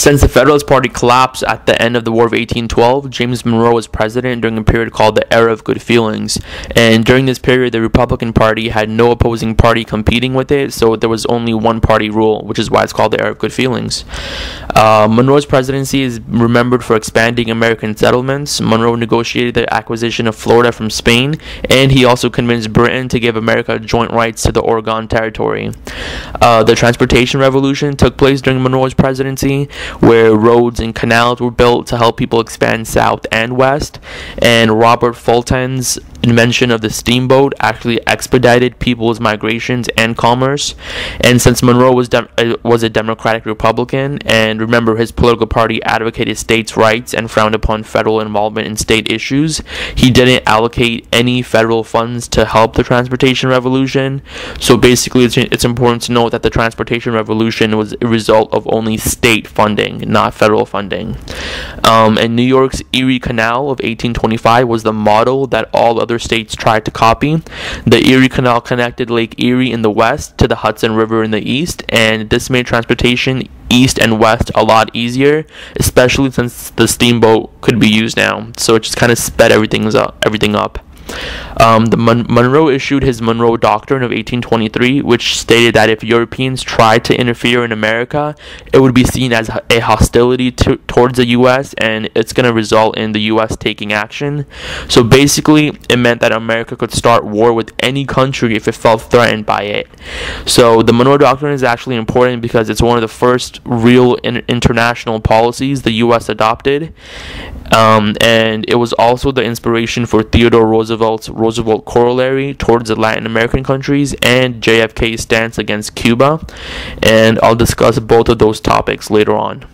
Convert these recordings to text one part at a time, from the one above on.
Since the Federalist Party collapsed at the end of the War of 1812, James Monroe was president during a period called the Era of Good Feelings. And during this period, the Republican Party had no opposing party competing with it, so there was only one party rule, which is why it's called the Era of Good Feelings. Monroe's presidency is remembered for expanding American settlements. Monroe negotiated the acquisition of Florida from Spain, and he also convinced Britain to give America joint rights to the Oregon Territory. The Transportation Revolution took place during Monroe's presidency, where roads and canals were built to help people expand south and west, and Robert Fulton's invention of the steamboat actually expedited people's migrations and commerce. And since Monroe was a Democratic Republican, and remember his political party advocated states' rights and frowned upon federal involvement in state issues, he didn't allocate any federal funds to help the Transportation Revolution. So basically it's important to note that the Transportation Revolution was a result of only state funding, not federal funding. And New York's Erie Canal of 1825 was the model that all other states tried to copy. The Erie Canal connected Lake Erie in the west to the Hudson River in the east, and this made transportation east and west a lot easier, especially since the steamboat could be used now. So it just kind of sped everything up. Monroe issued his Monroe Doctrine of 1823, which stated that if Europeans tried to interfere in America, it would be seen as a hostility towards the U.S., and it's going to result in the U.S. taking action. So basically, it meant that America could start war with any country if it felt threatened by it. So the Monroe Doctrine is actually important because it's one of the first real international policies the U.S. adopted. And it was also the inspiration for Theodore Roosevelt's Roosevelt Corollary towards the Latin American countries and JFK's stance against Cuba, and I'll discuss both of those topics later on.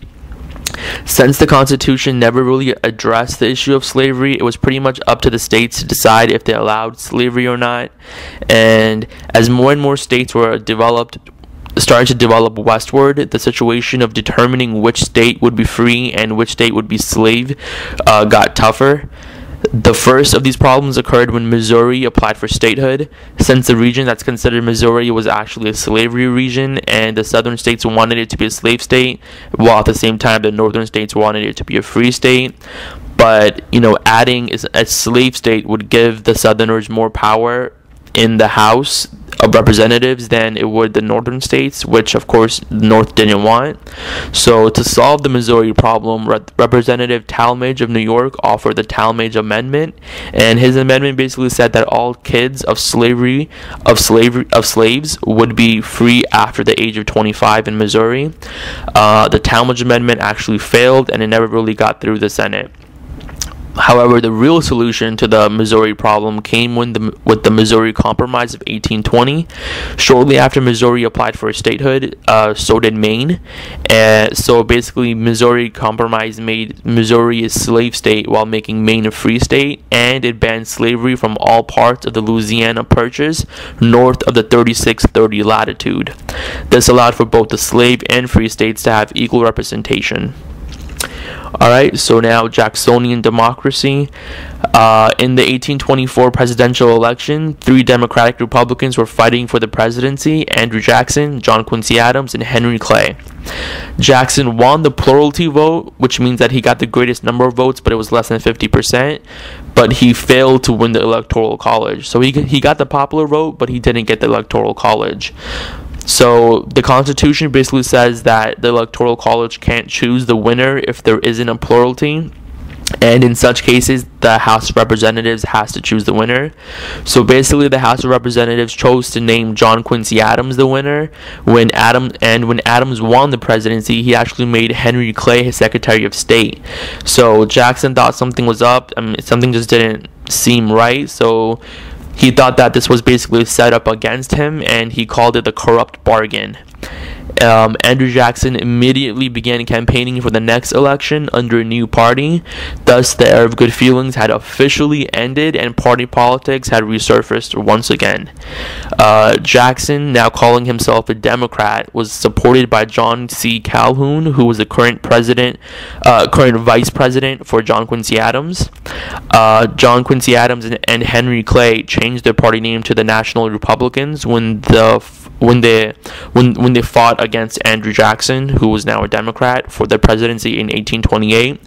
Since the Constitution never really addressed the issue of slavery, it was pretty much up to the states to decide if they allowed slavery or not, and as more and more states were started to develop westward, the situation of determining which state would be free and which state would be slave got tougher. The first of these problems occurred when Missouri applied for statehood, since the region that's considered Missouri was actually a slavery region, and the southern states wanted it to be a slave state, while at the same time the northern states wanted it to be a free state. But, adding a slave state would give the southerners more power in the House of Representatives than it would the northern states, which of course the North didn't want. So to solve the Missouri problem, Representative Talmadge of New York offered the Talmadge Amendment, and his amendment basically said that all kids of slaves would be free after the age of 25 in Missouri. The Talmadge Amendment actually failed, and it never really got through the Senate. However, the real solution to the Missouri problem came with the Missouri Compromise of 1820. Shortly after Missouri applied for statehood, so did Maine. So basically, Missouri Compromise made Missouri a slave state while making Maine a free state, and it banned slavery from all parts of the Louisiana Purchase north of the 3630 latitude. This allowed for both the slave and free states to have equal representation. Alright, so now Jacksonian Democracy. In the 1824 presidential election, 3 Democratic Republicans were fighting for the presidency: Andrew Jackson, John Quincy Adams, and Henry Clay. Jackson won the plurality vote, which means that he got the greatest number of votes, but it was less than 50%, but he failed to win the Electoral College. So he got the popular vote, but he didn't get the Electoral College. So the Constitution basically says that the Electoral College can't choose the winner if there isn't a plurality, and in such cases the House of Representatives has to choose the winner. So basically the House of Representatives chose to name John Quincy Adams the winner. When Adams won the presidency, he actually made Henry Clay his Secretary of State. So Jackson thought something was up. Something just didn't seem right, so he thought that this was basically set up against him, and he called it the corrupt bargain. Andrew Jackson immediately began campaigning for the next election under a new party. Thus, the era of good feelings had officially ended, and party politics had resurfaced once again. Jackson, now calling himself a Democrat, was supported by John C. Calhoun, who was the current vice president for John Quincy Adams. John Quincy Adams and Henry Clay changed their party name to the National Republicans when they fought against Andrew Jackson, who was now a Democrat, for the presidency in 1828.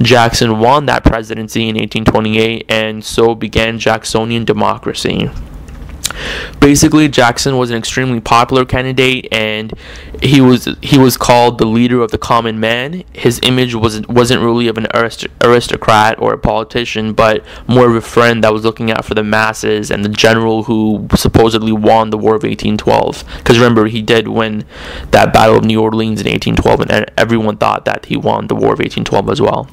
Jackson won that presidency in 1828, and so began Jacksonian Democracy. Basically, Jackson was an extremely popular candidate, and he was called the leader of the common man. His image wasn't really of an aristocrat or a politician, but more of a friend that was looking out for the masses, and the general who supposedly won the War of 1812. Because remember, he did win that Battle of New Orleans in 1812, and everyone thought that he won the War of 1812 as well.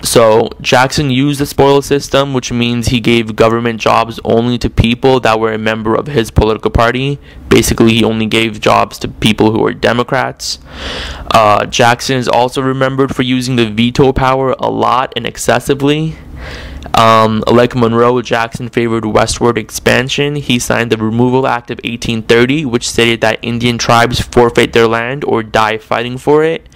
So Jackson used the spoils system, which means he gave government jobs only to people that were a member of his political party. Basically, he only gave jobs to people who were Democrats. Jackson is also remembered for using the veto power a lot and excessively. Like Monroe, Jackson favored westward expansion. He signed the Removal Act of 1830, which stated that Indian tribes forfeit their land or die fighting for it.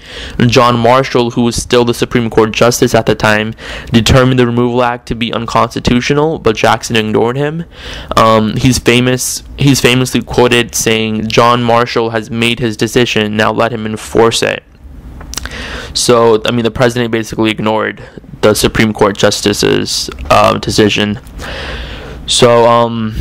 John Marshall, who was still the Supreme Court Justice at the time, determined the Removal Act to be unconstitutional, but Jackson ignored him. He's famously quoted saying, "John Marshall has made his decision, now let him enforce it." So, the president basically ignored the Supreme Court Justice's decision. So,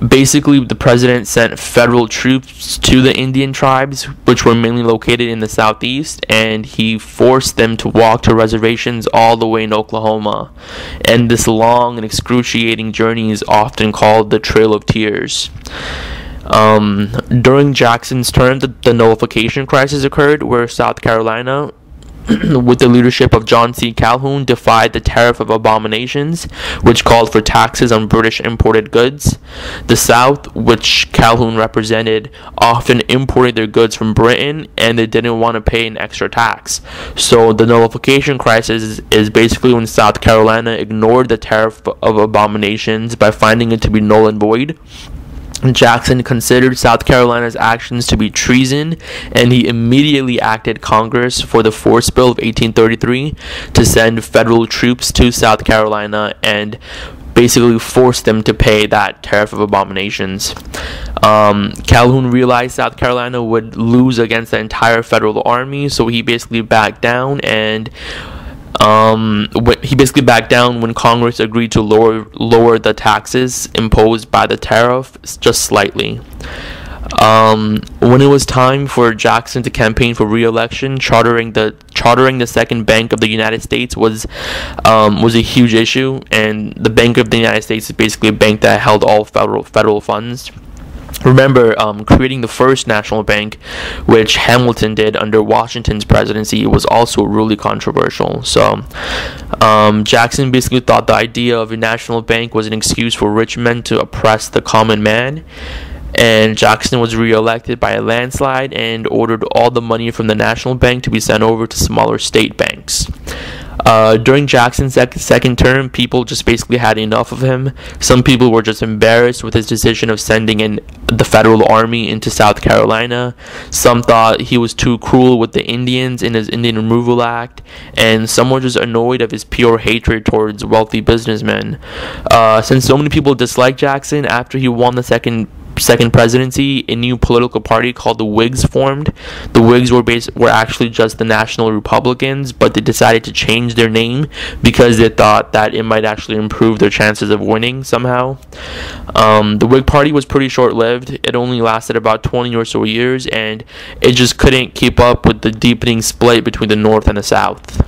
basically, the president sent federal troops to the Indian tribes, which were mainly located in the southeast, and he forced them to walk to reservations all the way in Oklahoma. And this long and excruciating journey is often called the Trail of Tears. During Jackson's term, the Nullification Crisis occurred, where South Carolina, with the leadership of John C. Calhoun, defied the Tariff of Abominations, which called for taxes on British imported goods. The South, which Calhoun represented, often imported their goods from Britain, and they didn't want to pay an extra tax. So the Nullification Crisis is basically when South Carolina ignored the Tariff of Abominations by finding it to be null and void. Jackson considered South Carolina's actions to be treason, and he immediately acted Congress for the Force Bill of 1833 to send federal troops to South Carolina and basically force them to pay that Tariff of Abominations. Calhoun realized South Carolina would lose against the entire federal army, so he basically backed down, and when Congress agreed to lower the taxes imposed by the tariff just slightly. When it was time for Jackson to campaign for re-election, chartering the second Bank of the United States was a huge issue, and the Bank of the United States is basically a bank that held all federal funds. Remember, creating the first national bank, which Hamilton did under Washington's presidency, was also really controversial. So, Jackson basically thought the idea of a national bank was an excuse for rich men to oppress the common man. And Jackson was re-elected by a landslide and ordered all the money from the national bank to be sent over to smaller state banks. During Jackson's second term, people just basically had enough of him. Some people were just embarrassed with his decision of sending in the federal army into South Carolina. Some thought he was too cruel with the Indians in his Indian Removal Act, and some were just annoyed of his pure hatred towards wealthy businessmen. Since so many people disliked Jackson after he won the second presidency, a new political party called the Whigs formed. The Whigs were actually just the National Republicans, but they decided to change their name because they thought that it might actually improve their chances of winning somehow. The Whig Party was pretty short-lived. It only lasted about 20 or so years, and it just couldn't keep up with the deepening split between the North and the South.